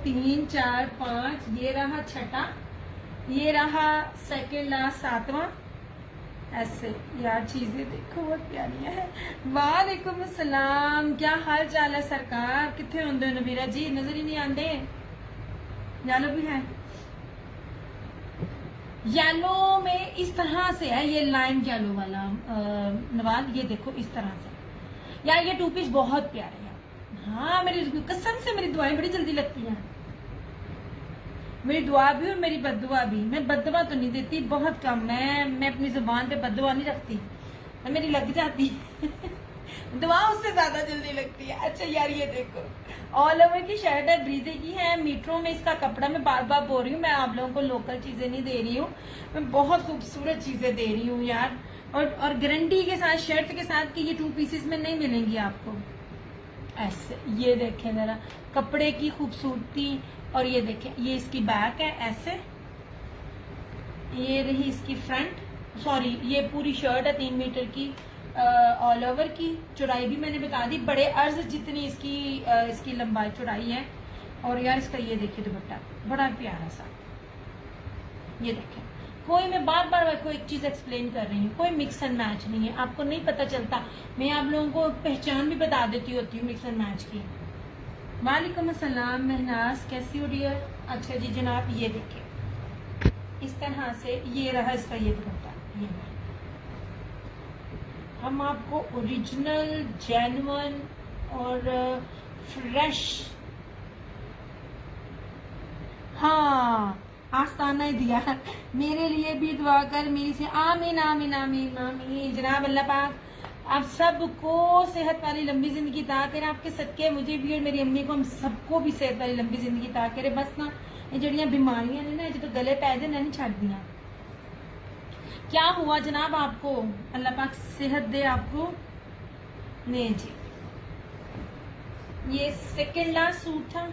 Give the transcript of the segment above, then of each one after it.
3 4 5, ये रहा छठा, ये रहा सेकंड लास्ट 7वां। ऐसे यार चीजें देखो बहुत प्यारी है। वालेकुम अस्सलाम, क्या हाल चाल है सरकार? कितने होंगे नबीरा जी, नजर ही नहीं आते। येलो भी है, येलो में इस तरह से है, ये लाइम येलो वाला नवाज, ये देखो इस तरह से। यार ये टू पीस बहुत प्यारे हैं। हाँ मेरी कसम से मेरी दुआएं बड़ी जल्दी लगती हैं, मेरी दुआ भी और मेरी बद्दुआ भी। मैं बद्दुआ तो नहीं देती, बहुत कम। मैं अपनी जुबान पे बद्दुआ नहीं रखती, मेरी लग जाती दुआ उससे ज्यादा जल्दी लगती है। अच्छा यार ये देखो ऑल ओवर की शर्ट है, ब्रीजे की है, मीटरों में इसका कपड़ा। मैं बार बार बोल रही हूँ, मैं आप लोगों को लोकल चीजें नहीं दे रही हूँ, मैं बहुत खूबसूरत चीजें दे रही हूँ यार। और गारंटी के साथ, शर्ट के साथ कि ये 2 पीसेस में नहीं मिलेंगी आपको। ऐसे ये देखें जरा कपड़े की खूबसूरती। और ये देखें, ये इसकी बैक है ऐसे, ये रही इसकी फ्रंट, सॉरी ये पूरी शर्ट है 3 मीटर की ऑल ओवर की। चौड़ाई भी मैंने बता दी, बड़े अर्ज जितनी इसकी लंबाई चौड़ाई है। और यार इसका ये देखिए दुपट्टा बड़ा प्यारा सा। ये देखें, कोई मैं बार बार कोई एक चीज एक्सप्लेन कर रही हूँ, कोई मिक्स एंड मैच नहीं है, आपको नहीं पता चलता। मैं आप लोगों को पहचान भी बता देती होती हूँ मिक्स एंड मैच की। वालेकुम अस्सलाम महनाज, कैसी हो डियर? अच्छा जी जनाब, ये देखिए इस तरह से ये रहा इसका ये दुपट्टा। ये हम आपको ओरिजिनल जेन्युइन और फ्रेश, हाँ आस्ताना ही दिया। मेरे लिए भी दुआ कर, मेरी से आमीन आमीन आमीन आमीन। जनाब अल्लाह पाक आप सबको सेहत वाली लंबी जिंदगी अता करे, आपके सदके मुझे भी और मेरी अम्मी को, हम सबको भी सेहत वाली लंबी जिंदगी अता करे। बस ना ये जड़ियां बीमारियां ने ना जो गले पै दे नहीं छड़ दिया। क्या हुआ जनाब आपको? अल्लाह पाक सेहत दे आपको। नहीं जी, ये सेकेंड लास्ट सूट था।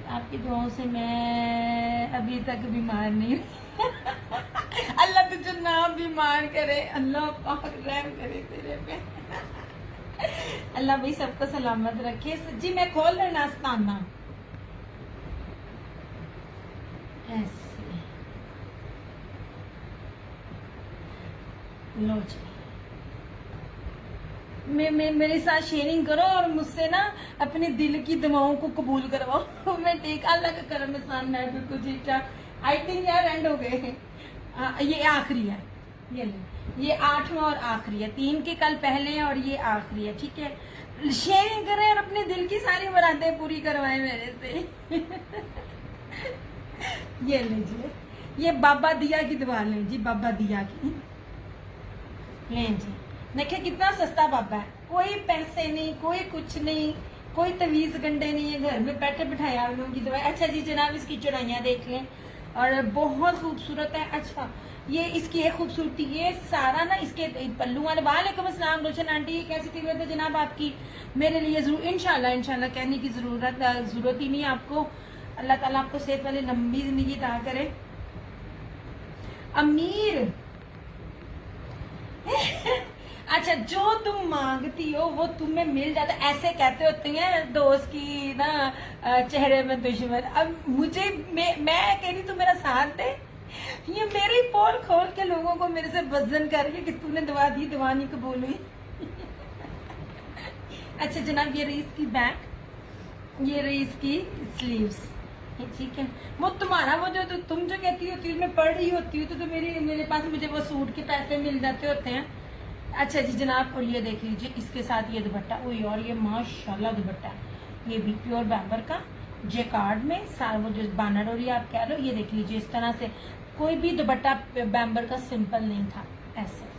आपकी दुआओं से मैं अभी तक बीमार नहीं अल्लाह तुझे ना बीमार करे, अल्लाह पाक रहम करे तेरे पे अल्लाह भाई सबको सलामत रखे। जी मैं खोल लेना आस्ताना ऐसे। लो जी मेरे साथ शेयरिंग करो और मुझसे ना अपने दिल की दुआओं को कबूल करवाओ मैं ठीक, अल्लाह का करम एहसान, मैं बिल्कुल ठीक ठाक। आई थिंक यार एंड हो गए, ये आखिरी है, ये 8वां और आखिरी है। 3 के कल पहले हैं और ये आखिरी है, ठीक है। शेयरिंग करें और अपने दिल की सारी मुरादें पूरी करवाएं मेरे से ये लीजिए, ये बाबा दिया की दुआ लें जी, बाबा दिया की लें जी। देखिए कितना सस्ता बाबा है, कोई पैसे नहीं, कोई कुछ नहीं, कोई तवीज गंडे नहीं है, घर में बैठे बिठाए आप लोगों की दवाई। अच्छा जी जनाब इसकी चौड़ाइयाँ देख लें और बहुत खूबसूरत है। अच्छा ये इसकी एक खूबसूरती, ये सारा ना इसके पल्लू वाले। वालेकुम अस्सलाम गुलशन आंटी, कैसी तबीयत है जनाब आपकी? मेरे लिए जरूर इंशाल्लाह इंशाल्लाह कहने की जरूरत ही नहीं आपको। अल्लाह ताला आपको सेहत वाली लंबी जिंदगी अता करे। अमीर अच्छा जो तुम मांगती हो वो तुम्हें मिल जाता, ऐसे कहते होते हैं दोस्त की ना चेहरे में दुश्मन। अब मुझे मैं कह रही तू मेरा साथ दे, ये मेरी पोल खोल के लोगों को मेरे से वजन करके कि तूने दवा दी, दवा नहीं कबूल हुई अच्छा जनाब ये रही इसकी बैक, ये रही इसकी स्लीव्स, ठीक है। वो तुम्हारा वो जो तुम जो कहती होती हो मैं पढ़ रही होती हूँ तो मेरे पास मुझे वो सूट के पैसे मिल जाते होते हैं। अच्छा जी जनाब और ये देख लीजिए इसके साथ ये दुपट्टा, ओए और ये माशाल्लाह दुपट्टा है, ये भी प्योर बैम्बर का जेकार्ड में सारा वो जो बानाडोरी आप कह रहे हो। ये देख लीजिए इस तरह से, कोई भी दुपट्टा बैम्बर का सिंपल नहीं था ऐसे।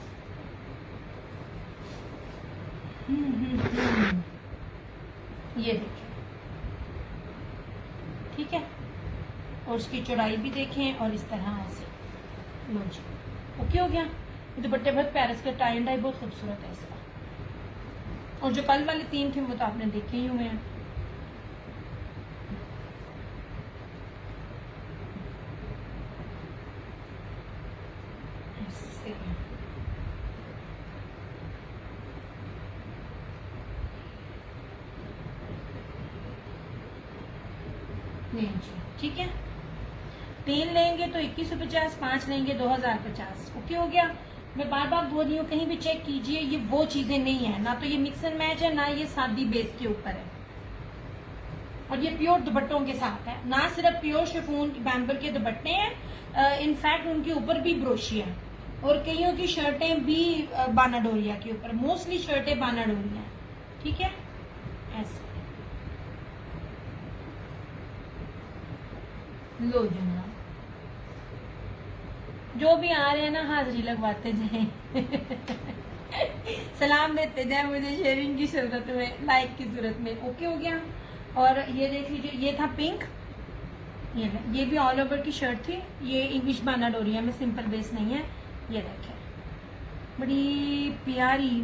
ये देखिए ठीक है, और उसकी चौड़ाई भी देखें और इस तरह से। लो जी ओके हो गया। दुपट्टे बहुत प्यारे, इसका टाई एंड डाई बहुत खूबसूरत है इसका। और जो कल वाले 3 थे वो तो आपने देखे ही हुए हैं। लीजिए, ठीक है। 3 लेंगे तो 2150, 5 लेंगे 2050। ओके हो गया। मैं बार बार बोल रही हूँ, कहीं भी चेक कीजिए, ये वो चीजें नहीं है, ना तो ये मिक्स एंड मैच है, ना ये सादी बेस के ऊपर है, और ये प्योर दुपट्टों के साथ है। ना सिर्फ प्योर शिफॉन बैम्बर के दुपट्टे हैं, इनफैक्ट उनके ऊपर भी ब्रोशिया है, और कईयों की शर्टें भी बानाडोरिया के ऊपर, मोस्टली शर्टें बानाडोरिया है, ठीक है। ऐसे लो जनाब, जो भी आ रहे हैं ना हाजिरी लगवाते जाए सलाम देते जाए, मुझे शेयरिंग की जरूरत में, लाइक की जरूरत में। ओके हो गया। और ये देख लीजिए, ये था पिंक, ये भी ऑल ओवर की शर्ट थी, ये इंग्लिश बानाडोरिया में, सिंपल बेस नहीं है। ये देखें,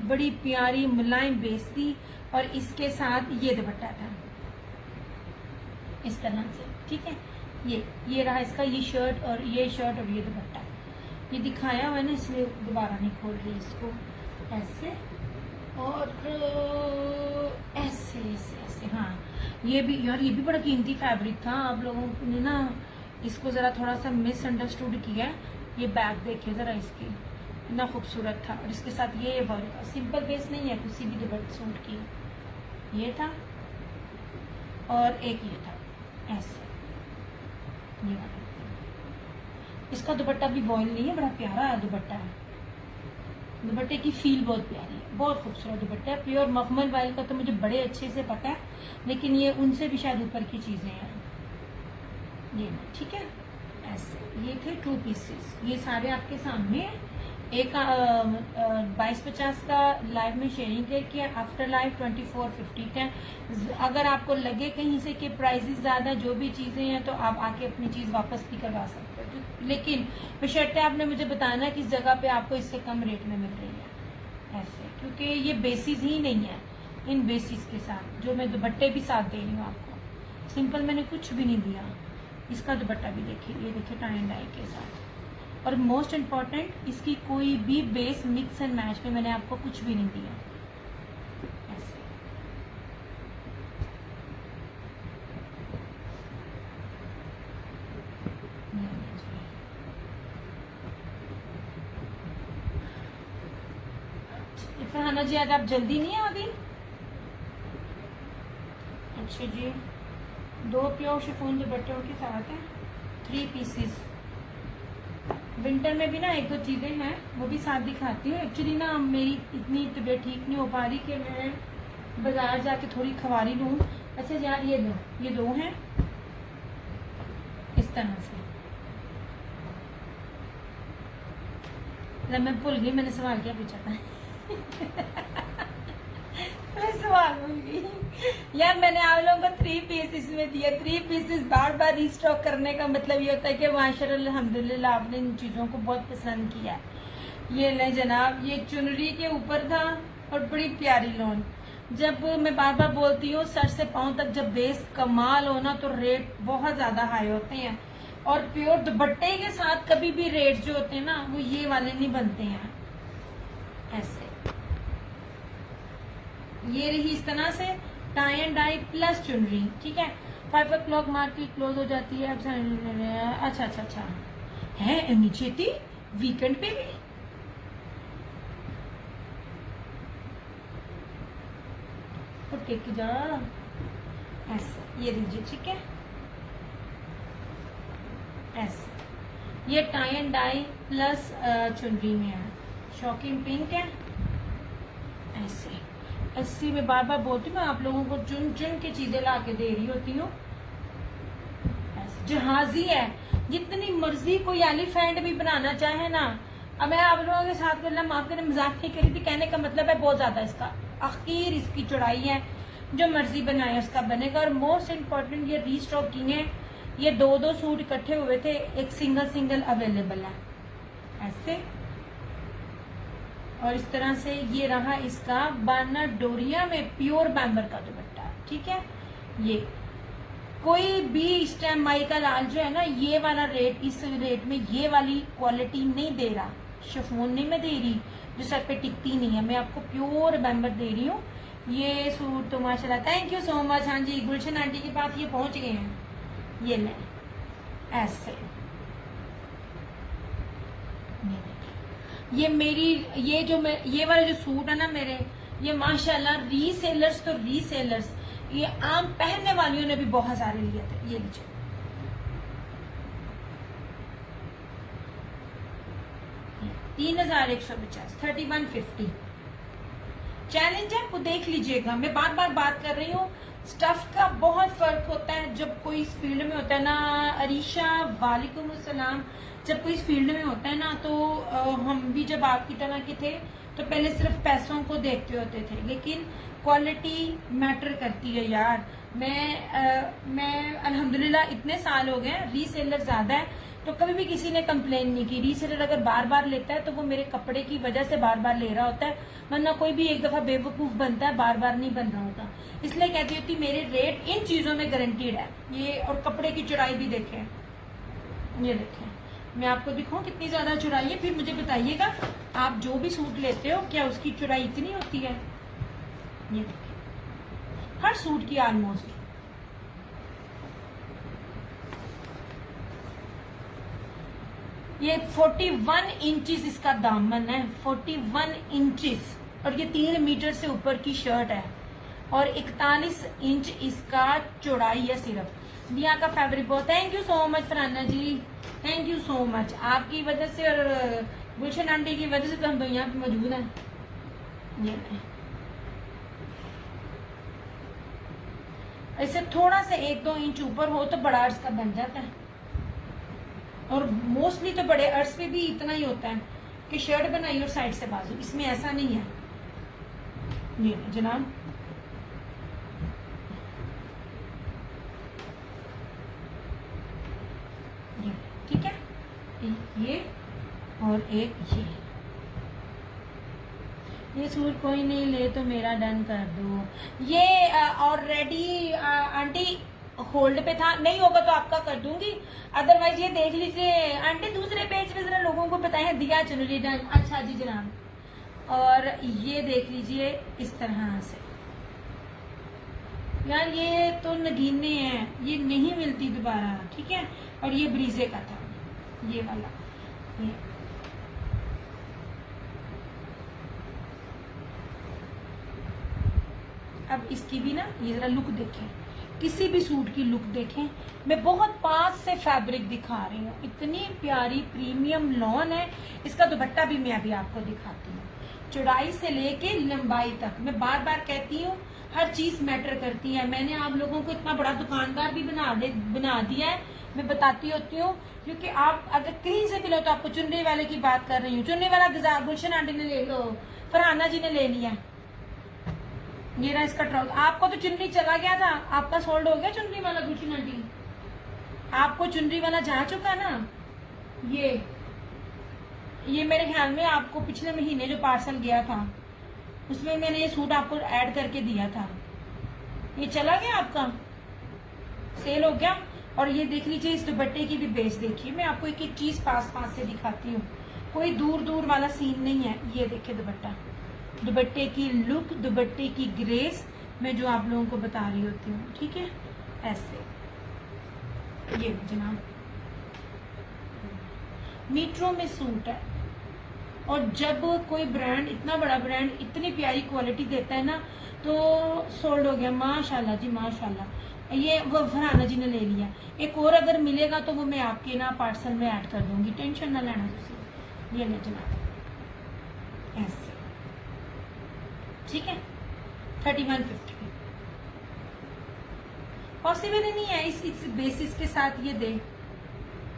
बड़ी प्यारी मुलायम बेस थी, और इसके साथ ये दुपट्टा था इस तरह से, ठीक है। ये रहा इसका, ये शर्ट और ये दुपट्टा, ये दिखाया हुआ है ना, इसलिए दोबारा नहीं खोल रही इसको। ऐसे और ऐसे ऐसे ऐसे, हाँ। ये भी यार, ये भी बड़ा कीमती फैब्रिक था, आप लोगों ने ना इसको जरा थोड़ा सा मिसअंडरस्टूड किया। ये बैग देखिए जरा इसकी, इतना खूबसूरत था, और इसके साथ ये वर्क, सिंपल बेस नहीं है किसी भी दुपट्टे सूट की। ये था, और एक ये था ऐसे, ये वाला। इसका दुपट्टा भी वॉयल नहीं है, बड़ा प्यारा दुपट्टा है, दुपट्टे की फील बहुत प्यारी है, बहुत खूबसूरत दुपट्टा है। प्योर मखमल वाइल का तो मुझे बड़े अच्छे से पता है, लेकिन ये उनसे भी शायद ऊपर की चीजें हैं। ये ठीक है, ऐसे ये थे 2 पीसेस, ये सारे आपके सामने हैं। एक 2250 का लाइव में शेयरिंग किया, आफ्टर लाइव 2450 का। अगर आपको लगे कहीं से कि प्राइसेस ज्यादा, जो भी चीजें हैं, तो आप आके अपनी चीज वापस भी करवा सकते हो, लेकिन बशर्ते आपने मुझे बताना किस जगह पे आपको इससे कम रेट में मिल रही है, ऐसे, क्योंकि ये बेसिस ही नहीं है। इन बेसिस के साथ जो मैं दुपट्टे भी साथ दे रही हूँ आपको, सिंपल मैंने कुछ भी नहीं दिया। इसका दुपट्टा भी देखिए, ये देखिए टाई एंड डाई के साथ, और मोस्ट इम्पॉर्टेंट, इसकी कोई भी बेस मिक्स एंड मैच में मैंने आपको कुछ भी नहीं दिया, ऐसे। फरहाना जी, आज आप जल्दी नहीं आ गई? अच्छा जी, 2 प्योर शिफॉन दुपट्टों के साथ है, 3 पीसेस। विंटर में भी ना 1-2 चीजें हैं, वो भी साथ दिखाती हूँ। एक्चुअली ना मेरी इतनी तबीयत ठीक नहीं हो पा रही कि मैं बाजार जाके थोड़ी खवारी लूँ। अच्छा यार, ये दो हैं इस तरह से। मैं भूल गई मैंने सवाल क्या पूछा था मैं सवाल भूल गई यार। मैंने आप लोगों को 3 पीसेस में दिया। 3 पीसेस बार बार रीस्टॉक करने का मतलब ये होता है कि माशाल्लाह अल्हम्दुलिल्लाह आपने इन चीजों को बहुत पसंद किया। ये ले जनाब, ये चुनरी के ऊपर था और बड़ी प्यारी लोन। जब मैं बार बार बोलती हूँ, सर से पांव तक जब बेस कमाल हो ना, तो रेट बहुत ज्यादा हाई होते हैं, और प्योर दुपट्टे के साथ कभी भी रेट जो होते हैं ना, वो ये वाले नहीं बनते हैं। ऐसे ये रही इस तरह से टाई एंड डाई प्लस चुनरी, ठीक है। 5 o'clock मार्केट क्लोज हो जाती है। अच्छा है नीचे थी वीकेंड पे भी। टेक जा ऐसे, ये लीजिए, ठीक है। ऐसे ये टाई एंड डाई प्लस चुनरी में है, शॉकिंग पिंक है। ऐसे में बार बार बोलती हूँ, मैं आप लोगों को चुन चुन के चीजें ला के दे रही होती हूँ। जहाजी है, जितनी मर्जी कोई एलिफेंट भी बनाना चाहे ना। अब मैं आप लोगों के साथ करना, माफ करें, मजाक नहीं करी थी, कहने का मतलब है बहुत ज्यादा इसका आखिर इसकी चौड़ाई है, जो मर्जी बनाए उसका बनेगा। और मोस्ट इम्पोर्टेंट, ये रीस्टॉकिंग है, ये 2-2 सूट इकट्ठे हुए थे, एक सिंगल अवेलेबल है ऐसे। और इस तरह से ये रहा इसका बानाडोरिया में प्योर बैम्बर का दुपट्टा, ठीक है। ये कोई भी इस टाइम माई का लाल जो है ना, ये वाला रेट, इस रेट में ये वाली क्वालिटी नहीं दे रहा, शिफॉन नहीं मैं दे रही जो सर पे टिकती नहीं है, मैं आपको प्योर बैम्बर दे रही हूँ। ये सूट तो माशाल्लाह, थैंक यू सो मच। हाँ जी, गुलशन आंटी के पास ये पहुंच गए हैं, ये ले ऐसे, ये मेरी ये वाले जो सूट है ना मेरे, ये माशाल्लाह रीसेलर्स तो रीसेलर्स, ये आम पहनने वालियों ने भी बहुत सारे लिए थे। ये लीजिए, 3150, 3150 चैलेंज है, आपको देख लीजिएगा। मैं बार बार बात कर रही हूँ, स्टफ का बहुत फर्क होता है जब कोई इस फील्ड में होता है ना। अरीशा वालेकुम अस्सलाम। जब कोई इस फील्ड में होता है ना, तो हम भी जब आपकी तरह के थे तो पहले सिर्फ पैसों को देखते होते थे, लेकिन क्वालिटी मैटर करती है यार। मैं अल्हम्दुलिल्लाह इतने साल हो गए, रीसेलर ज्यादा है, तो कभी भी किसी ने कंप्लेन नहीं की। रीसेलर अगर बार बार लेता है तो वो मेरे कपड़े की वजह से बार बार ले रहा होता है, वरना कोई भी एक दफा बेवकूफ बनता है, बार बार नहीं बन रहा होता। इसलिए कहती होती मेरे रेट इन चीजों में गारंटीड है। ये और कपड़े की चौड़ाई भी देखें, ये देखें, मैं आपको दिखाऊं कितनी ज्यादा चौड़ाई है, फिर मुझे बताइएगा आप जो भी सूट लेते हो क्या उसकी चौड़ाई इतनी होती है। ये देखिए, हर सूट की ऑलमोस्ट। ये 41 इंचेस इसका दामन है, 41 इंचेस, और ये 3 मीटर से ऊपर की शर्ट है, और 41 इंच इसका चौड़ाई है सिर्फ। दिया का फैब्रिक बहुत, thank you so much Farhana ji, thank you so much. आपकी वजह से और गुलशन आंटी की वजह से तो हम तो यहाँ पे मौजूद हैं। ये ऐसे थोड़ा सा 1-2 इंच ऊपर हो तो बड़ा अर्ज का बन जाता है, और मोस्टली तो बड़े अर्ज पे भी इतना ही होता है कि शर्ट बनाई और साइड से बाजू, इसमें ऐसा नहीं है। ये जनाब, ठीक है, ये और एक ये सूट कोई नहीं ले तो मेरा डन कर दो। ये ऑलरेडी आंटी होल्ड पे था, नहीं होगा तो आपका कर दूंगी, अदरवाइज ये देख लीजिए आंटी दूसरे पेज पे, जरा लोगों को बताएं दिया चुनरी डन। अच्छा जी जनाब, और ये देख लीजिए इस तरह से यार, ये तो नगीने हैं, ये नहीं मिलती दोबारा, ठीक है। और ये ब्रीजे का था, ये वाला, ये अब इसकी भी ना ये जरा लुक देखें, किसी भी सूट की लुक देखें। मैं बहुत पास से फैब्रिक दिखा रही हूँ, इतनी प्यारी प्रीमियम लॉन है। इसका दुपट्टा भी मैं अभी आपको दिखाती हूँ, चौड़ाई से लेके लंबाई तक। मैं बार बार कहती हूँ हर चीज मैटर करती है। मैंने आप लोगों को इतना बड़ा दुकानदार भी बना दिया है, मैं बताती होती हूँ, क्योंकि आप अगर कहीं से भी लो तो आपको चुनरी वाले की बात कर रही हूँ। चुनरी वाला गुलशन आंटी ने ले लो, फरहाना जी ने ले लिया। ये रहा इसका ट्राउजर, आपको तो चुनरी चला गया था, आपका सोल्ड हो गया चुनरी वाला गुलशन आंटी, आपको चुनरी वाला जा चुका ना। ये मेरे ख्याल में आपको पिछले महीने जो पार्सल गया था उसमें मैंने ये सूट आपको ऐड करके दिया था, ये चला गया आपका, सेल हो गया। और ये देख लीजिए, इस दुपट्टे की भी बेस देखिए, मैं आपको एक एक चीज पास से दिखाती हूँ, कोई दूर दूर वाला सीन नहीं है। ये देखिए दुपट्टा, दुपट्टे की लुक, दुपट्टे की ग्रेस, मैं जो आप लोगों को बता रही होती हूँ, ठीक है। ऐसे ये जनाब मीटरों में सूट है, और जब कोई ब्रांड, इतना बड़ा ब्रांड इतनी प्यारी क्वालिटी देता है ना, तो सोल्ड हो गया माशाल्लाह जी माशाल्लाह। ये वो फरहाना जी ने ले लिया, एक और अगर मिलेगा तो वो मैं आपके ना पार्सल में ऐड कर दूंगी, टेंशन ना लेना तुम। ये ले जनाब ऐसे, ठीक है, 3150 पॉसिबल ही नहीं है इस बेसिस के साथ ये दे,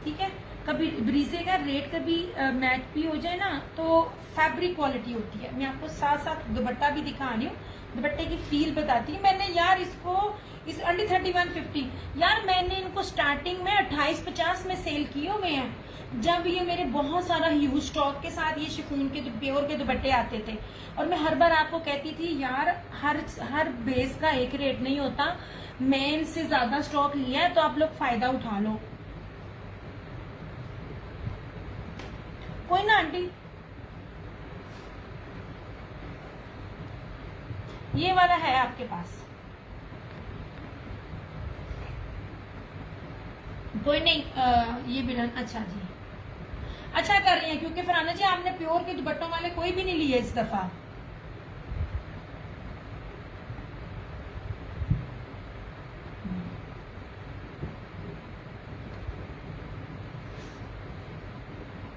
ठीक है। कभी ब्रीजे का रेट कभी मैच भी हो जाए ना, तो फैब्रिक क्वालिटी होती है। मैं आपको साथ साथ दुपट्टा भी दिखा रही हूँ, दुपट्टे की फील बताती हूँ। मैंने यार इसको इस अंडर 3150 यार मैंने इनको स्टार्टिंग में 2850 में सेल किए हुए हैं, जब ये मेरे बहुत सारा ह्यूज स्टॉक के साथ ये शिफॉन के प्योर के दुपट्टे आते थे। और मैं हर बार आपको कहती थी यार हर बेस का एक रेट नहीं होता, मैं इनसे ज्यादा स्टॉक लिया है तो आप लोग फायदा उठा लो। कोई ना आंटी, ये वाला है आपके पास, कोई नहीं, ये भी अच्छा जी, अच्छा कर रही हैं, क्योंकि फरहाना जी आपने प्योर के दुपट्टों वाले कोई भी नहीं लिए इस दफा।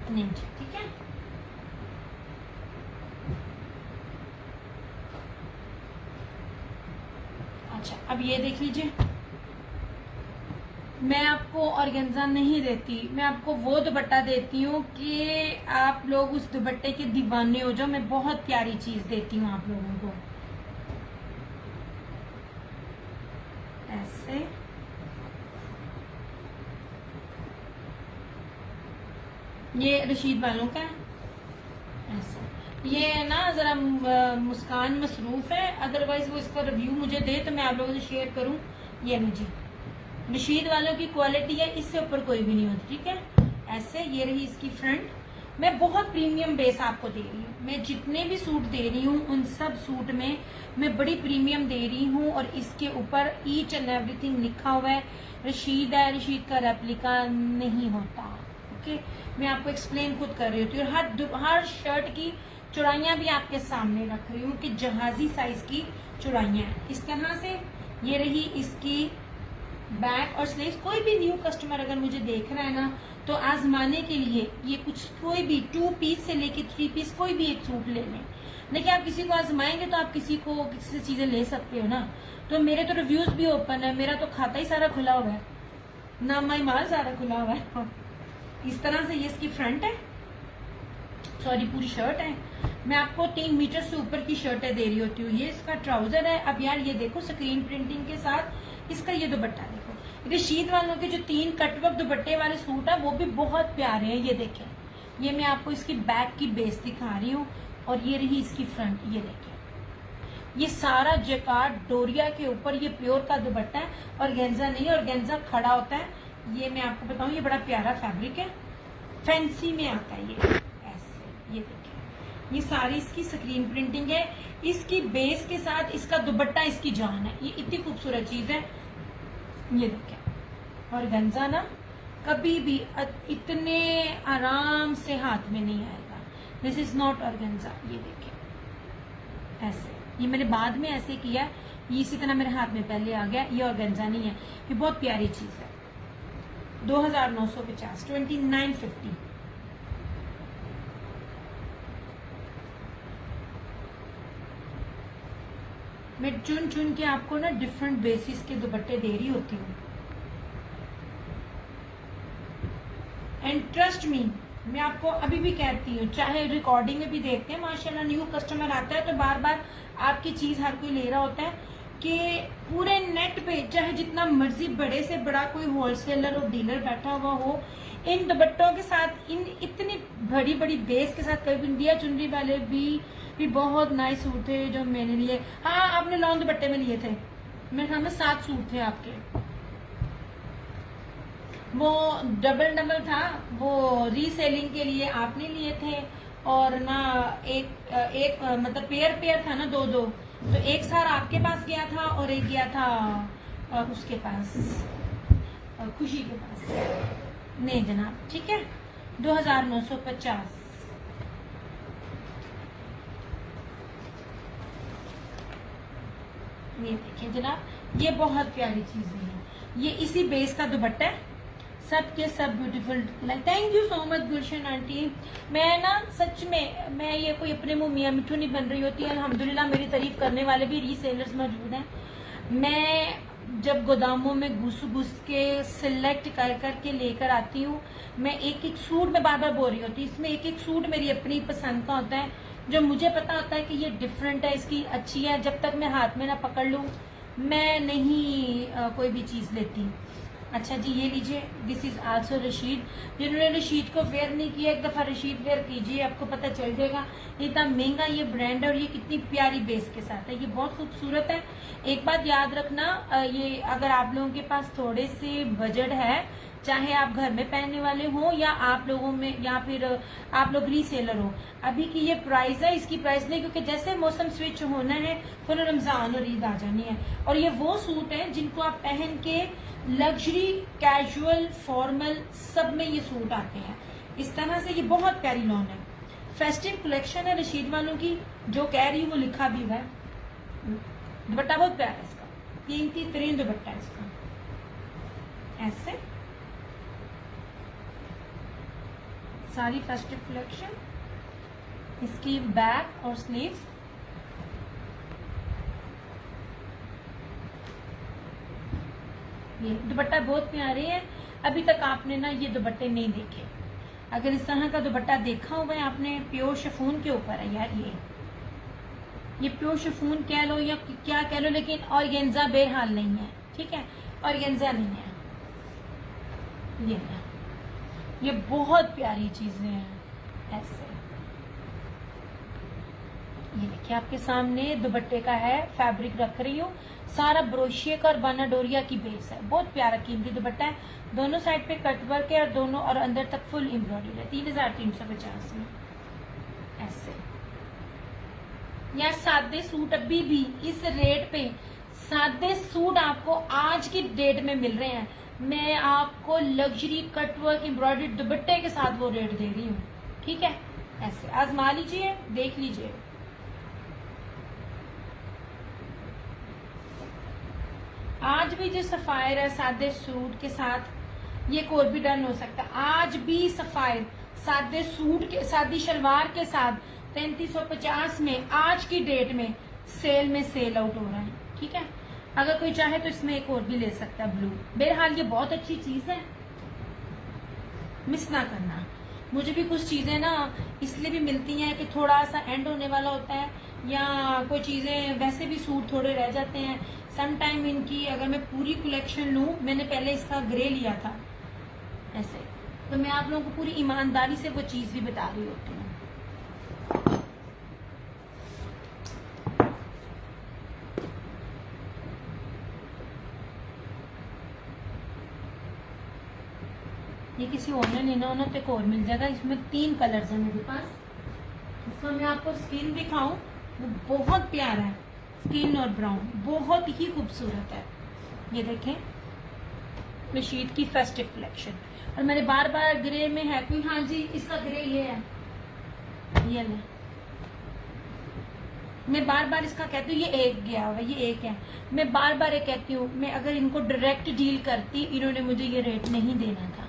नहीं जी, ठीक है। अच्छा, अब ये देख लीजिए, मैं आपको ऑर्गेन्जा नहीं देती, मैं आपको वो दुपट्टा देती हूँ कि आप लोग उस दुपट्टे के दीवाने हो जाओ। मैं बहुत प्यारी चीज देती हूँ आप लोगों को। ऐसे ये रशीद वालों का है, ऐसे ये ना जरा मुस्कान मसरूफ है, अदरवाइज वो इसका रिव्यू मुझे दे तो मैं आप लोगों से शेयर करूं। ये नहीं जी, रशीद वालों की क्वालिटी है, इससे ऊपर कोई भी नहीं होती, ठीक है। ऐसे ये रही इसकी फ्रंट। मैं बहुत प्रीमियम बेस आपको दे रही हूँ, मैं जितने भी सूट दे रही हूँ उन सब सूट में मैं बड़ी प्रीमियम दे रही हूँ, और इसके ऊपर ईच एंड एवरीथिंग लिखा हुआ है। रशीद है, रशीद का रेप्लिका नहीं होता, ओके। मैं आपको एक्सप्लेन खुद कर रही होती हूँ, और हर शर्ट की चौड़ाइयाँ भी आपके सामने रख रही हूँ कि जहाजी साइज की चौड़ाइयाँ हैं। इस तरह से ये रही इसकी बैक और स्लीव्स। कोई भी न्यू कस्टमर अगर मुझे देख रहा है ना, तो आजमाने के लिए ये कुछ कोई भी 2 पीस से लेके 3 पीस कोई भी एक सूट ले लें। देखिए, आप किसी को आजमाएंगे तो आप किसी से चीजें ले सकते हो ना। तो मेरे तो रिव्यूज भी ओपन है, मेरा तो खाता ही सारा खुला हुआ है, नामा माल सारा खुला हुआ है। इस तरह से ये इसकी फ्रंट है, सॉरी पूरी शर्ट है। मैं आपको 3 मीटर से ऊपर की शर्टें दे रही होती हूँ। ये इसका ट्राउजर है। अब यार ये देखो, स्क्रीन प्रिंटिंग के साथ इसका ये दुपट्टा देखो। रशीद वालों के जो 3 कटवर्क दुपट्टे वाले सूट है वो भी बहुत प्यारे हैं। ये देखें, ये मैं आपको इसकी बैक की बेस दिखा रही हूँ, और ये रही इसकी फ्रंट। ये देखें, ये सारा जैकार्ड डोरिया के ऊपर, ये प्योर का दुपट्टा है, और गेंजा नहीं, और गेंजा खड़ा होता है। ये मैं आपको बताऊं, ये बड़ा प्यारा फैब्रिक है, फैंसी में आता है ये ऐसे। ये देखें, ये सारी इसकी स्क्रीन प्रिंटिंग है, इसकी बेस के साथ इसका दुपट्टा इसकी जान है। ये इतनी खूबसूरत चीज है। ये देखें, और गंजा ना कभी भी इतने आराम से हाथ में नहीं आएगा। This is not organza. ये देखें ऐसे, ये मैंने बाद में ऐसे किया, ये इसी तरह मेरे हाथ में पहले आ गया। ये ऑर्गेन्जा नहीं है, ये बहुत प्यारी चीज है। 2950, 2950। मैं चुन चुन के आपको ना डिफरेंट बेसिस के दुपट्टे दे रही होती हूँ। एंड ट्रस्ट मी, मैं आपको अभी भी कहती हूँ, चाहे रिकॉर्डिंग में भी देखते हैं, माशाल्लाह न्यू कस्टमर आता है तो बार बार आपकी चीज हर कोई ले रहा होता है, कि पूरे नेट पे चाहे जितना मर्जी बड़े से बड़ा कोई होलसेलर और डीलर बैठा हुआ हो, इन दुपट्टों के साथ, इन इतनी बड़ी बड़ी बेस के साथ, कभी इंडिया चुनरी वाले भी बहुत नाइस सूट थे जो मैंने लिए। हाँ, आपने लॉन्ग दुपट्टे में लिए थे, मेरे ख्याल में 7 सूट थे आपके। वो डबल था, वो रीसेलिंग के लिए आपने लिए थे, और ना एक मतलब पेयर था ना, 2-2, तो एक सार आपके पास गया था और एक गया था उसके पास, खुशी के पास। नहीं जनाब, ठीक है। 2950। ये देखिए जनाब, ये बहुत प्यारी चीजें हैं। ये इसी बेस का दुपट्टा है, सब के सब beautiful. Thank you so much Gulshan aunty. मैं ना सच में, मैं ये कोई अपने मुंह मियाँ मिठू नहीं बन रही होती है। अल्हम्दुलिल्लाह मेरी तारीफ करने वाले भी रीसेलर्स मौजूद हैं। मैं जब गोदामों में घुस के सिलेक्ट कर करके लेकर आती हूँ, मैं एक एक सूट में बार बार बोल रही होती हूँ, इसमें एक एक सूट मेरी अपनी पसंद का होता है, जो मुझे पता होता है कि ये डिफरेंट है, इसकी अच्छी है। जब तक मैं हाथ में ना पकड़ लूँ, मैं नहीं कोई भी चीज लेती। अच्छा जी, ये लीजिए, दिस इज आल्सो रशीद। जिन्होंने रशीद को वेयर नहीं किया, एक दफा रशीद वेयर कीजिए, आपको पता चल जाएगा इतना महंगा ये ब्रांड है, और ये कितनी प्यारी बेस के साथ है। ये बहुत खूबसूरत है। एक बात याद रखना, ये अगर आप लोगों के पास थोड़े से बजट है, चाहे आप घर में पहनने वाले हो या आप लोगों में, या फिर आप लोग रीसेलर हो। अभी की ये प्राइस है, इसकी प्राइस नहीं, क्योंकि जैसे मौसम स्विच होना है फिर रमजान और ईद आ जानी है। और ये वो सूट है जिनको आप पहन के लग्जरी, कैजुअल, फॉर्मल सब में ये सूट आते हैं। इस तरह से ये बहुत प्यारी लॉन है, फेस्टिव कलेक्शन है रशीद वालों की। जो कह रही हूँ वो लिखा भी हुआ है। दुपट्टा बहुत प्यारा है इसका, 3 दुपट्टा है इसका, ऐसे सारी फेस्टिव कलेक्शन। इसकी बैक और स्लीव्स, ये दुपट्टा बहुत प्यारे है। अभी तक आपने ना ये दुपट्टे नहीं देखे। अगर इस तरह का दुपट्टा देखा हुआ है आपने, प्योर शिफॉन के ऊपर है यार, ये प्योर शिफॉन कह लो या क्या कह लो, लेकिन ऑर्गेन्जा बेरहाल नहीं है, ठीक है, ऑर्गेन्जा नहीं है। ये बहुत प्यारी चीजें हैं ऐसे। ये देखिए आपके सामने दुपट्टे का है, फैब्रिक रख रही हूँ, सारा ब्रोशिया का और बानाडोरिया की बेस है। बहुत प्यारा कीमती दुपट्टा है, दोनों साइड पे कट वर्क है और दोनों और अंदर तक फुल एम्ब्रॉयडरी है। 3350 में ऐसे। यार सादे सूट अभी भी इस रेट पे, सादे सूट आपको आज की डेट में मिल रहे हैं। मैं आपको लग्जरी कटवर्क एम्ब्रॉयडरी दुपट्टे के साथ वो रेट दे रही हूँ, ठीक है। ऐसे आजमा लीजिए, देख लीजिए। आज भी जो सफायर है सादे सूट के साथ, ये कोट भी डन हो सकता है। आज भी सफायर सादे सूट के, सादी शलवार के साथ 3350 में आज की डेट में सेल में सेल आउट हो रहा है, ठीक है। अगर कोई चाहे तो इसमें एक और भी ले सकता है, ब्लू। बहरहाल ये बहुत अच्छी चीज है, मिस ना करना। मुझे भी कुछ चीजें ना इसलिए भी मिलती हैं कि थोड़ा सा एंड होने वाला होता है, या कोई चीजें वैसे भी सूट थोड़े रह जाते हैं। सम टाइम इनकी अगर मैं पूरी कलेक्शन लूं, मैंने पहले इसका ग्रे लिया था ऐसे, तो मैं आप लोगों को पूरी ईमानदारी से वो चीज भी बता रही होती हूँ। ये किसी और ने लेना होना तो एक और मिल जाएगा। इसमें 3 कलर्स हैं मेरे पास। इसका मैं आपको स्किन दिखाऊं, वो बहुत प्यारा है, स्किन और ब्राउन, बहुत ही खूबसूरत है। ये देखें, रशीद की फेस्टिव कलेक्शन। और मैंने बार बार ग्रे में है कोई, हाँ जी इसका ग्रे ये है, ये ले। मैं बार बार इसका कहती हूँ, ये एक गया हुआ, ये एक है। मैं बार बार ये कहती हूँ, मैं अगर इनको डायरेक्ट डील करती, इन्होंने मुझे ये रेट नहीं देना था,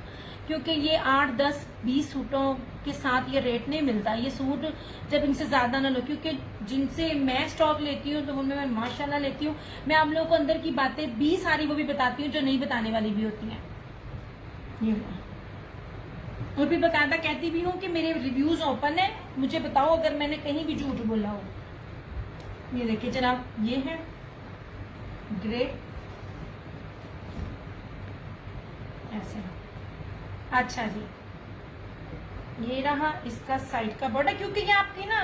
क्योंकि ये 8, 10, 20 सूटों के साथ ये रेट नहीं मिलता। ये सूट जब इनसे ज्यादा ना लो, क्योंकि जिनसे मैं स्टॉक लेती हूँ तो उनमें मैं माशाल्लाह लेती हूँ। मैं आप लोगों को अंदर की बातें भी सारी वो भी बताती हूँ जो नहीं बताने वाली भी होती हैं। ये और भी बकायदा कहती भी हूँ कि मेरे रिव्यूज ओपन है, मुझे बताओ अगर मैंने कहीं भी झूठ बोला हो। ये देखिए जनाब, ये है ग्रे ऐसे। अच्छा जी, ये रहा इसका साइड का बॉर्डर, क्योंकि ये आपकी ना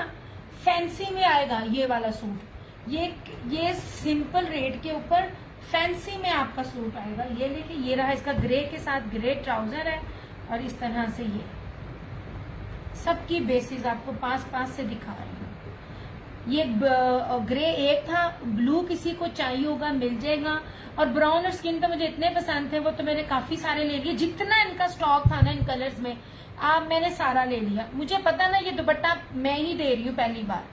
फैंसी में आएगा ये वाला सूट। ये सिंपल रेट के ऊपर फैंसी में आपका सूट आएगा। ये देखिए, ये रहा इसका ग्रे के साथ ग्रे ट्राउजर है, और इस तरह से ये सबकी बेसिस आपको पास से दिखा रही हूँ। ये ग्रे एक था, ब्लू किसी को चाहिए होगा मिल जाएगा, और ब्राउन और स्किन तो मुझे इतने पसंद थे, वो तो मैंने काफी सारे ले लिए। जितना इनका स्टॉक था ना इन कलर्स में, मैंने सारा ले लिया। मुझे पता ना ये दुपट्टा मैं ही दे रही हूँ पहली बार,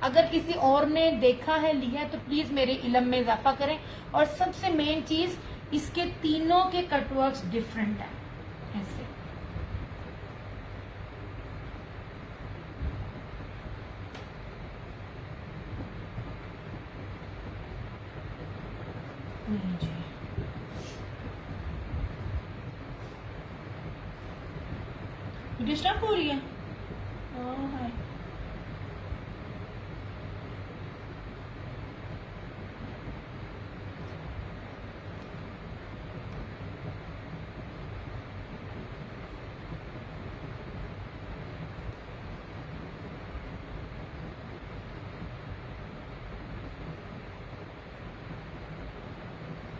अगर किसी और ने देखा है लिया है तो प्लीज मेरे इल्म में इजाफा करें। और सबसे मेन चीज, इसके तीनों के कटवर्क्स डिफरेंट है ऐसे। डिस्टर्ब हो रही है।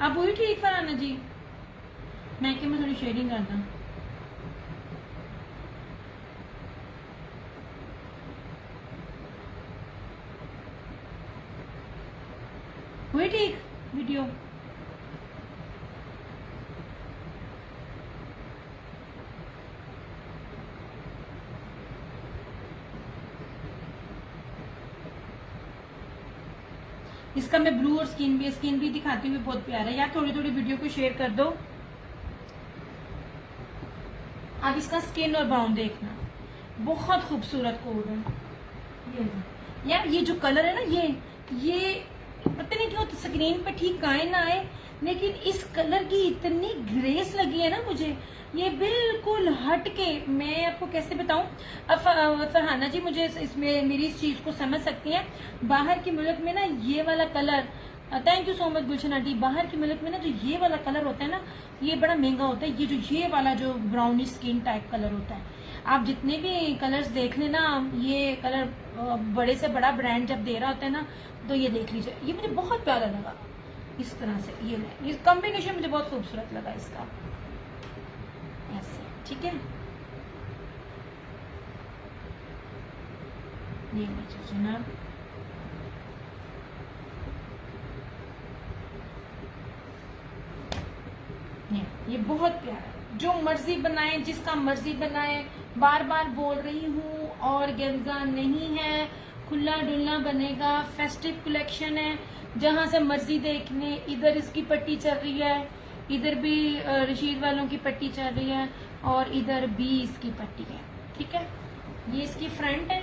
आप वही ठीक फराना जी, मैं कि मैं थोड़ी शेडिंग करता। हुई ठीक वीडियो? इसका मैं ब्लू और स्किन भी दिखाती हुई बहुत प्यारा है यार। थोड़ी थोड़ी वीडियो को शेयर कर दो। अब इसका स्किन और ब्राउन देखना, बहुत खूबसूरत कोड है ये यार। ये जो कलर है ना, ये पता नहीं क्यों तो स्क्रीन पे ठीक आए ना आए, लेकिन इस कलर की इतनी ग्रेस लगी है ना मुझे, ये बिल्कुल हट के। मैं आपको कैसे बताऊं, अब फरहाना जी मुझे इसमें मेरी इस चीज को समझ सकती हैं। बाहर के मुल्क में ना ये वाला colour, thank you so much Gulshan aunty, बाहर के मुल्क में ना जो ये वाला कलर होता है ना, ये बड़ा महंगा होता है। ये वाला जो ब्राउनिश स्किन टाइप कलर होता है, आप जितने भी कलर्स देख लेना, ये कलर बड़े से बड़ा ब्रांड जब दे रहा होता है ना, तो ये देख लीजिए। ये मुझे बहुत प्यारा लगा इस तरह से, ये कॉम्बिनेशन मुझे बहुत खूबसूरत लगा इसका, ऐसे ठीक है। ये जनाब ये बहुत प्यारा है। जो मर्जी बनाए, जिसका मर्जी बनाए, बार बार बोल रही हूँ। और गेंजा नहीं है, खुला डुल्ला बनेगा, फेस्टिव कलेक्शन है। जहां से मर्जी देखने, इधर इसकी पट्टी चल रही है, इधर भी रशीद वालों की पट्टी चल रही है, और इधर भी इसकी पट्टी है, ठीक है। ये इसकी फ्रंट है,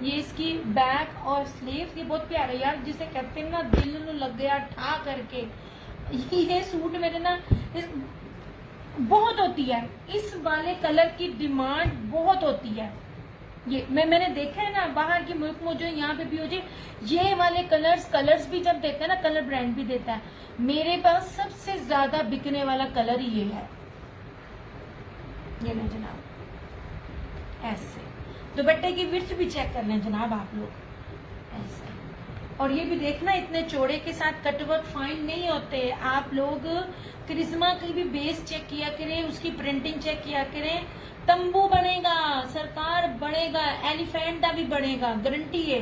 ये इसकी बैक और स्लीव्स। ये बहुत प्यारा यार, जिसे कहते हैं ना दिल ਨੂੰ लग गया ठा करके। ये सूट मेरे ना बहुत होती है, इस वाले कलर की डिमांड बहुत होती है। ये मैंने देखा है ना, बाहर के मुल्क में जो यहाँ पे भी हो जाए, ये वाले कलर्स भी जब देते हैं ना, कलर ब्रांड भी देता है। मेरे पास सबसे ज्यादा बिकने वाला कलर ये है। ये लो जनाब, ऐसे दुपट्टे की विड्थ भी चेक कर लें जनाब आप लोग, ऐसे। और ये भी देखना, इतने चौड़े के साथ कटवर्क फाइन नहीं होते। आप लोग करिश्मा की भी बेस चेक किया करें, उसकी प्रिंटिंग चेक किया करें। तंबू बनेगा, सरकार बढ़ेगा, एलिफेंटा भी बढ़ेगा, गारंटी है।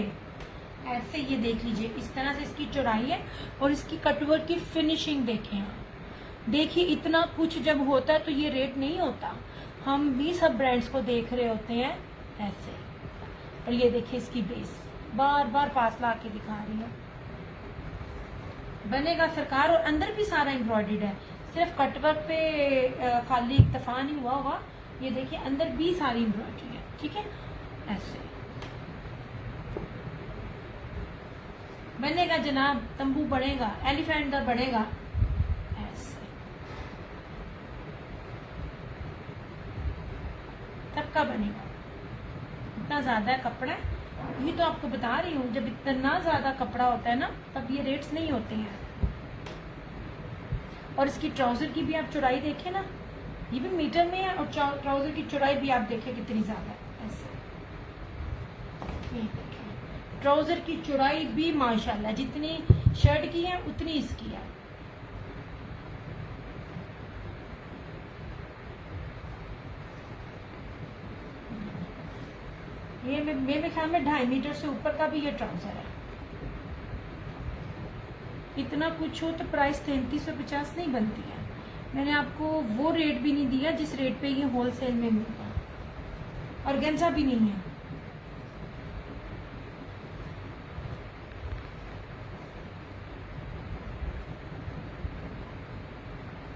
ऐसे ये देख लीजिए, इस तरह से इसकी चौड़ाई है, और इसकी कटवर्क की फिनिशिंग देखें आप। देखिए इतना कुछ जब होता है तो ये रेट नहीं होता। हम भी सब ब्रांड्स को देख रहे होते हैं ऐसे। और ये देखिए इसकी बेस, बार बार पास ला के दिखा रही है। बनेगा सरकार, और अंदर भी सारा एम्ब्रॉयडर्ड है, सिर्फ कटवर्क पे खाली इक्तफा नहीं हुआ होगा। ये देखिए अंदर भी सारी एम्ब्रॉयडरी है, ठीक है। ऐसे बनेगा जनाब, तंबू बढ़ेगा, एलिफेंट का बढ़ेगा, ऐसे तब का बनेगा। इतना ज्यादा कपड़ा है, ये तो आपको बता रही हूँ, जब इतना ज्यादा कपड़ा होता है ना, तब ये रेट्स नहीं होते हैं। और इसकी ट्राउजर की भी आप चौड़ाई देखें ना, ये भी मीटर में है, और ट्राउजर की चौड़ाई भी आप देखें कितनी ज्यादा है, ऐसे। ये देखें ट्राउजर की चौड़ाई भी माशाल्लाह, जितनी शर्ट की है उतनी इसकी है। ये मेरे ख्याल में 2.5 मीटर से ऊपर का भी ये ट्राउजर है। इतना कुछ हो तो प्राइस 3350 नहीं बनती है। मैंने आपको वो रेट भी नहीं दिया जिस रेट पे ये होलसेल में मिलता है, और गेंजा भी नहीं है।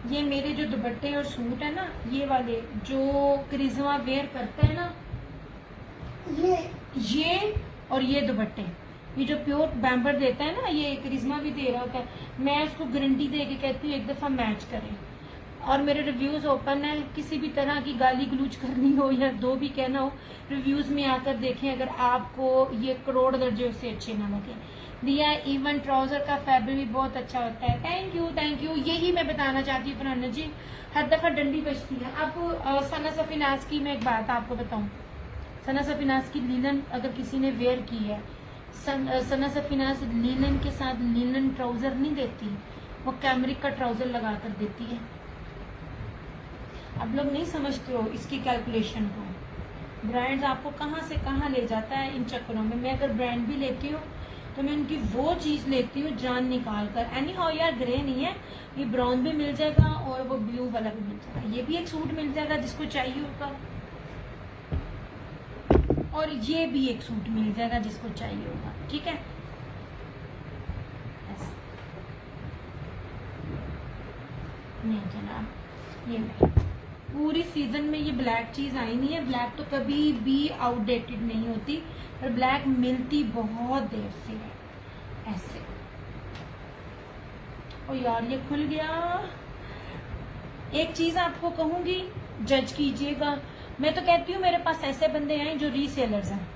ये मेरे जो दुपट्टे और सूट है ना, ये वाले जो करिश्मा वेयर करते हैं ना, ये और ये दुपट्टे, ये जो प्योर बैम्बर देता है ना, ये करिश्मा भी दे रहा होता है। मैं उसको गारंटी दे के कहती हूँ एक दफा मैच करें। और मेरे रिव्यूज ओपन है, किसी भी तरह की गाली गलूज करनी हो या दो भी कहना हो, रिव्यूज में आकर देखें, अगर आपको ये करोड़ दर्जे से अच्छे ना लगे। दिया इवन ट्राउजर का फैब्रिक भी बहुत अच्छा होता है। Thank you. यही मैं बताना चाहती हूँ फरहाना जी, हर दफा डंडी बजती है। अब सना सफीनाज की मैं एक बात आपको बताऊं, सना सफीनाज की लीलन अगर किसी ने वेयर की है, सना सफीनाज लीलन के साथ लीलन ट्राउजर नहीं देती, वो कैमरिक का ट्राउजर लगा कर देती है। आप लोग नहीं समझते हो इसकी कैलकुलेशन को। ब्रांड्स आपको कहाँ से कहाँ ले जाता है इन चक्करों में। मैं अगर ब्रांड भी लेती हूँ तो मैं उनकी वो चीज लेती हूँ जान निकाल कर। एनी हाउ यार, ग्रे नहीं है, ये ब्राउन भी मिल जाएगा और वो ब्लू वाला भी मिल जाएगा। ये भी एक सूट मिल जाएगा जिसको चाहिए होगा, और ये भी एक सूट मिल जाएगा जिसको चाहिए होगा। ठीक है, नहीं जनाब, ये नहीं। पूरी सीजन में ये ब्लैक चीज आई नहीं है। ब्लैक तो कभी भी आउटडेटेड नहीं होती, पर ब्लैक मिलती बहुत देर से है ऐसे। ओ यार ये खुल गया। एक चीज आपको कहूंगी, जज कीजिएगा। मैं तो कहती हूँ मेरे पास ऐसे बंदे हैं जो रीसेलर्स हैं।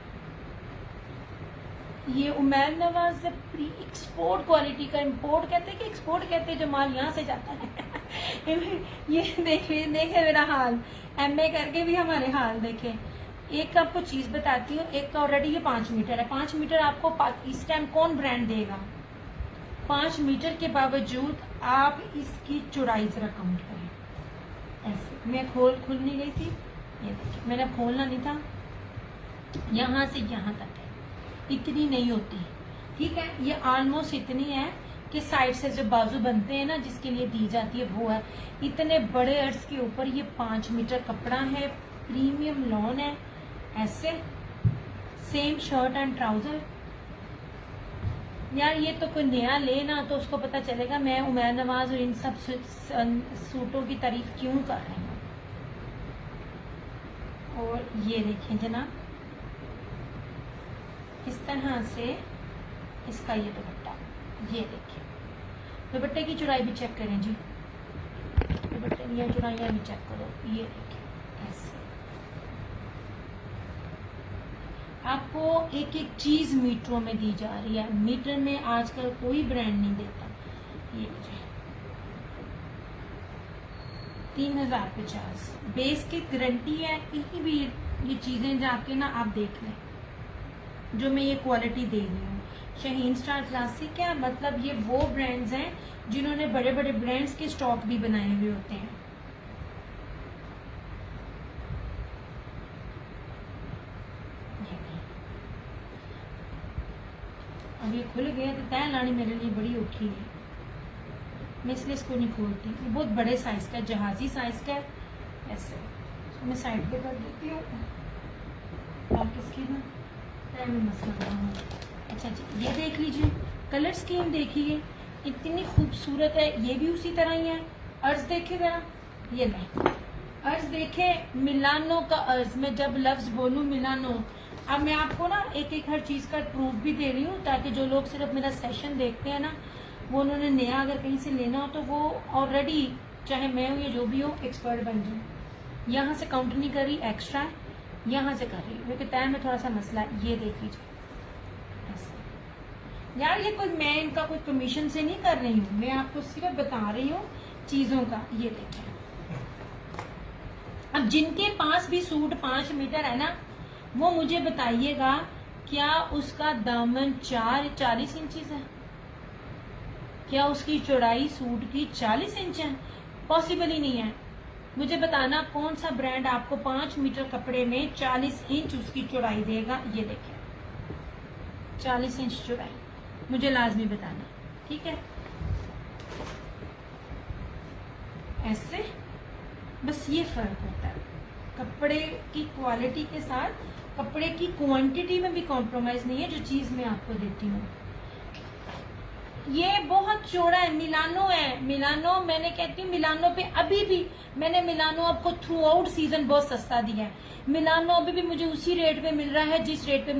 ये Umair Nawaz pre export quality का, इंपोर्ट कहते हैं कि एक्सपोर्ट कहते हैं, जो माल यहाँ से जाता है। ये देखे मेरा हाल, एमए करके भी हमारे हाल देखे। एक आपको चीज बताती हूँ, एक तो ऑलरेडी ये 5 मीटर है। 5 मीटर आपको इस टाइम कौन ब्रांड देगा? 5 मीटर के बावजूद आप इसकी चौड़ाई जरा काउंट करें। ऐसे मैं खुल नहीं गई थी, ये देखिए मैंने खोलना नहीं था। यहाँ से यहाँ तक है, इतनी नहीं होती। ठीक है, ये ऑलमोस्ट इतनी है कि साइड से जो बाजू बनते हैं ना जिसके लिए दी जाती है वो है। इतने बड़े अर्ज के ऊपर ये 5 मीटर कपड़ा है, प्रीमियम लॉन है। ऐसे सेम शर्ट एंड ट्राउजर। यार ये तो कोई नया ले ना तो उसको पता चलेगा मैं उमैर नवाज और इन सब सूटों की तारीफ क्यों कर रही हूँ। और ये देखें जनाब, इस तरह से इसका ये दुपट्टा, ये देखिए। दुपट्टे की चौड़ाई भी चेक करें जी, दुपट्टे की चौड़ाइयाँ भी चेक करो। ये देखिए ऐसे आपको एक एक चीज मीटरों में दी जा रही है। मीटर में आजकल कोई ब्रांड नहीं देता। ये लीजिए 3050 बेस की गारंटी है। कहीं भी ये चीजें जाके ना आप देख लें जो मैं ये क्वालिटी दे रही हूँ। शाहीन स्टार क्लासिक है, मतलब ये वो ब्रांड्स हैं जिन्होंने बड़े बड़े ब्रांड्स के स्टॉक भी बनाए हुए होते हैं। अब ये खुल गया तो तय लानी मेरे लिए बड़ी औखी है, मैं इसलिए इसको नहीं खोलती। ये बहुत बड़े साइज का, जहाजी साइज का है। ऐसे इसको मैं साइड पे कर देती हूँ ताकि इसकी ना तय में मसला ना हो। अच्छा जी, ये देख लीजिए, कलर स्कीम देखिए इतनी खूबसूरत है। ये भी उसी तरह ही है। अर्ज देखे जरा, ये नहीं अर्ज देखे, मिलानो का अर्ज। मैं जब लफ्ज बोलूं मिलानो, अब मैं आपको ना एक एक हर चीज का प्रूफ भी दे रही हूँ ताकि जो लोग सिर्फ मेरा सेशन देखते हैं ना, वो उन्होंने नया अगर कहीं से लेना हो तो वो ऑलरेडी, चाहे मैं हूँ या जो भी हो, एक्सपर्ट बन जाए। यहाँ से काउंट नहीं कर रही, एक्स्ट्रा है, यहाँ से कर रही हूँ क्योंकि तय में थोड़ा सा मसला है। ये देख लीजिए यार, ये कोई मैं इनका कोई कमीशन से नहीं कर रही हूँ, मैं आपको सिर्फ बता रही हूँ चीजों का। ये देखिए, अब जिनके पास भी सूट 5 मीटर है ना, वो मुझे बताइएगा क्या उसका दामन 40 इंचेस है? क्या उसकी चौड़ाई सूट की 40 इंच है? पॉसिबल ही नहीं है। मुझे बताना कौन सा ब्रांड आपको 5 मीटर कपड़े में 40 इंच उसकी चौड़ाई देगा। ये देखिए 40 इंच चौड़ाई, मुझे लाजमी बताना, ठीक है? ऐसे बस ये फर्क होता है। कपड़े की क्वालिटी के साथ कपड़े की क्वांटिटी में भी कॉम्प्रोमाइज नहीं है जो चीज मैं आपको देती हूँ। ये बहुत चौड़ा है, मिलानो है। मिलानो मैंने कहती हूँ, मिलानो पे अभी भी मैंने मिलानो आपको थ्रू आउट सीजन बहुत सस्ता दिया है। मिलानो अभी भी मुझे उसी रेट पे मिल रहा है जिस रेट पे